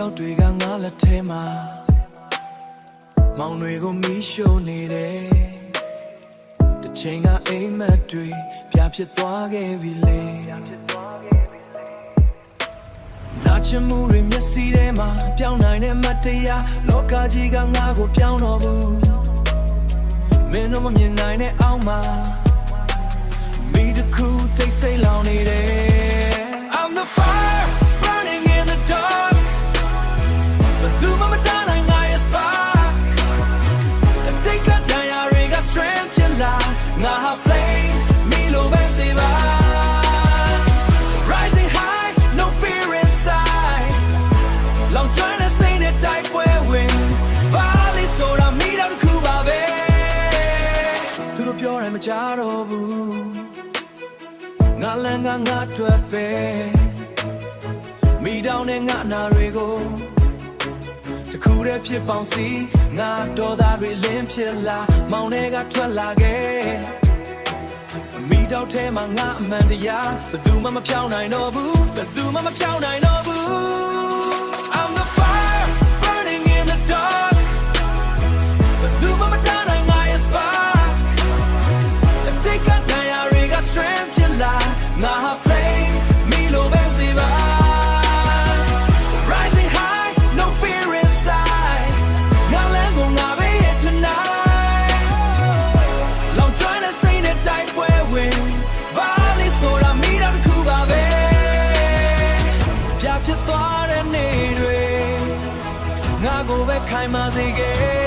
တောက်တွေကငါလက်ထဲမှာမောင်တွေကိုမီးရှို့နေတယ်တစ်ချိန်ကအိမ်မက်တွေပြဖြစ်သွားခဲ့ပြီလေနာချင်မှုတွေမျက်စိထဲမှာပြောင်းနိုင်တဲ့မတရားလောကကြီးကငါကိုပြောင်းတော့ဘူးမင်းတို့မမြင်နိုင်တဲ့အောက်မှာမိတခုသိစိတ်လောင်နေတယ် I'm the fire burning in the dark but do mama darling I spark I think I die I got strength to lie now I flame me low back the rising high no fear inside long trying to say that type where win valley so I meet out the Cuba bay သူတို့ပြောတယ်မကြတော့ဘူးငါလန်းကငါတွေ့ပဲမိတောင်းတဲ့ငါနာတွေကိုတခုတည်းဖြစ်ပေါင်းစီငါတော်သားတွေလင်းဖြစ်လာမောင်တွေကထွက်လာခဲ့မိတောက်ထဲမှာငါအမှန်တရားဘယ်သူမှမဖြောင်းနိုင်တော့ဘူးဘယ်သူမှမဖြောင်းနိုင်တော့ဘူး I'm the fire burning in the dark but do mama darling I spark I think I die I got strength to lie now I flame me low back the rising high no fear inside now let go now be it tonight long trying to say that type where win valley so I meet out the Cuba bay ပြဖြစ်သွားတဲ့နေ့တွေငါကိုပဲခိုင်မာစေခဲ့